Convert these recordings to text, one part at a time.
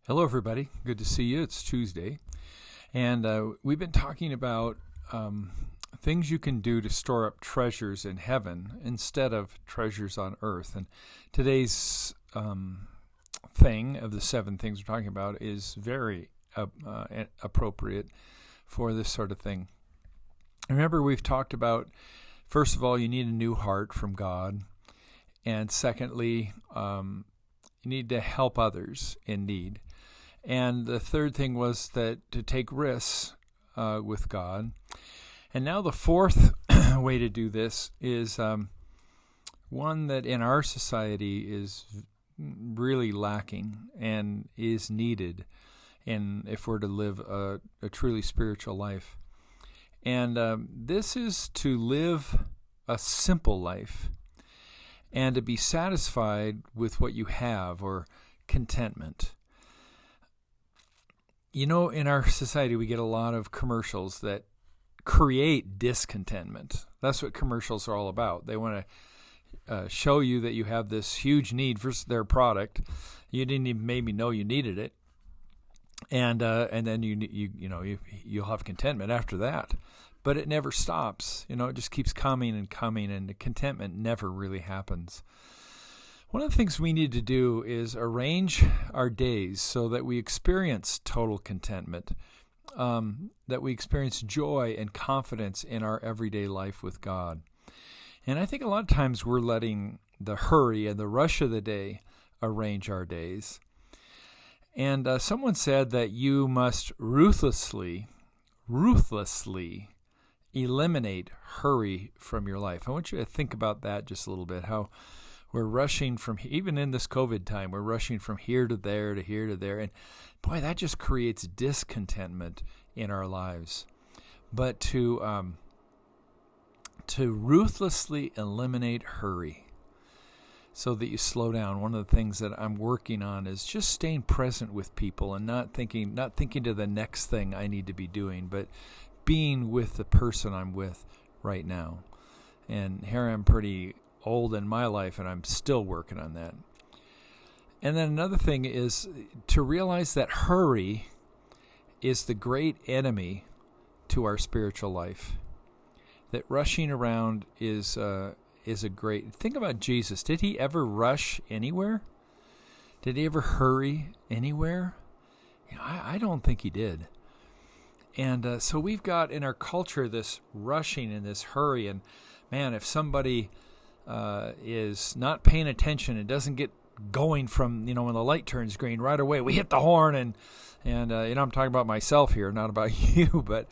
Hello, everybody. Good to see you. It's Tuesday. And we've been talking about things you can do to store up treasures in heaven instead of treasures on earth. And today's thing of the 7 things we're talking about is very appropriate for this sort of thing. Remember, we've talked about, first of all, you need a new heart from God. And secondly, you need to help others in need. And the third thing was that to take risks with God. And now the fourth way to do this is one that in our society is really lacking and is needed if we're to live a truly spiritual life. And this is to live a simple life and to be satisfied with what you have, or contentment. You know, in our society, we get a lot of commercials that create discontentment. That's what commercials are all about. They want to show you that you have this huge need for their product. You didn't even maybe know you needed it, and then you'll have contentment after that. But it never stops. It just keeps coming and coming, and the contentment never really happens. One of the things we need to do is arrange our days so that we experience total contentment, that we experience joy and confidence in our everyday life with God. And I think a lot of times we're letting the hurry and the rush of the day arrange our days. And someone said that you must ruthlessly eliminate hurry from your life. I want you to think about that just a little bit, how we're rushing from, even in this COVID time, we're rushing from here to there to here to there. And boy, that just creates discontentment in our lives. But to ruthlessly eliminate hurry so that you slow down. One of the things that I'm working on is just staying present with people and not thinking to the next thing I need to be doing, but being with the person I'm with right now. And here I'm pretty old in my life, and I'm still working on that. And then another thing is to realize that hurry is the great enemy to our spiritual life. That rushing around is a great... Think about Jesus. Did he ever rush anywhere? Did he ever hurry anywhere? I don't think he did. And so we've got in our culture this rushing and this hurry. And man, if somebody is not paying attention and doesn't get going from, when the light turns green right away, we hit the horn. And I'm talking about myself here, not about you, but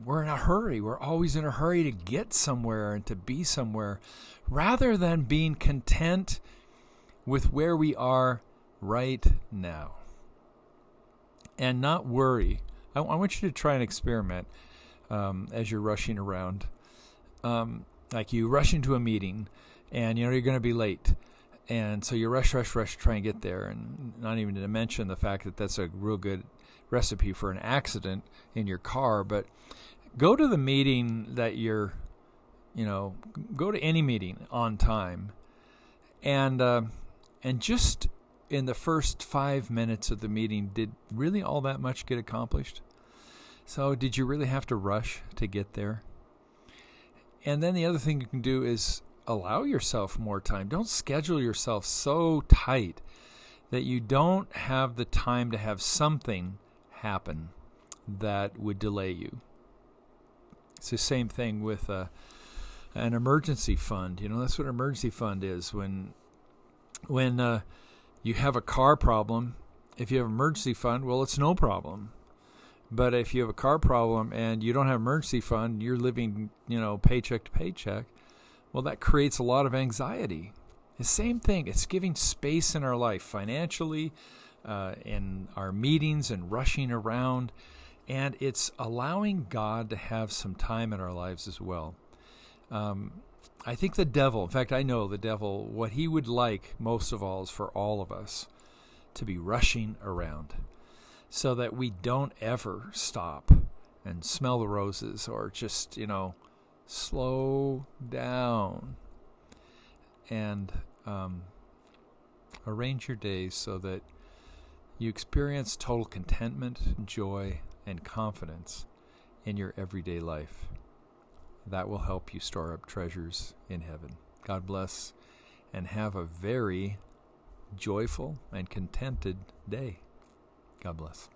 we're in a hurry. We're always in a hurry to get somewhere and to be somewhere, rather than being content with where we are right now and not worry. I want you to try an experiment as you're rushing around. Like you rush into a meeting and you're going to be late. And so you rush, try and get there. And not even to mention the fact that that's a real good recipe for an accident in your car. But go to the meeting that go to any meeting on time. And just in the first 5 minutes of the meeting, did really all that much get accomplished? So did you really have to rush to get there? And then the other thing you can do is allow yourself more time. Don't schedule yourself so tight that you don't have the time to have something happen that would delay you. It's the same thing with an emergency fund. That's what an emergency fund is. When you have a car problem, if you have an emergency fund, well, it's no problem. But if you have a car problem and you don't have an emergency fund, you're living, paycheck to paycheck, well, that creates a lot of anxiety. The same thing. It's giving space in our life financially, in our meetings and rushing around, and it's allowing God to have some time in our lives as well. I think the devil, in fact, I know the devil, what he would like most of all is for all of us to be rushing around, so that we don't ever stop and smell the roses, or just, slow down and arrange your days so that you experience total contentment, joy, and confidence in your everyday life. That will help you store up treasures in heaven. God bless, and have a very joyful and contented day. God bless.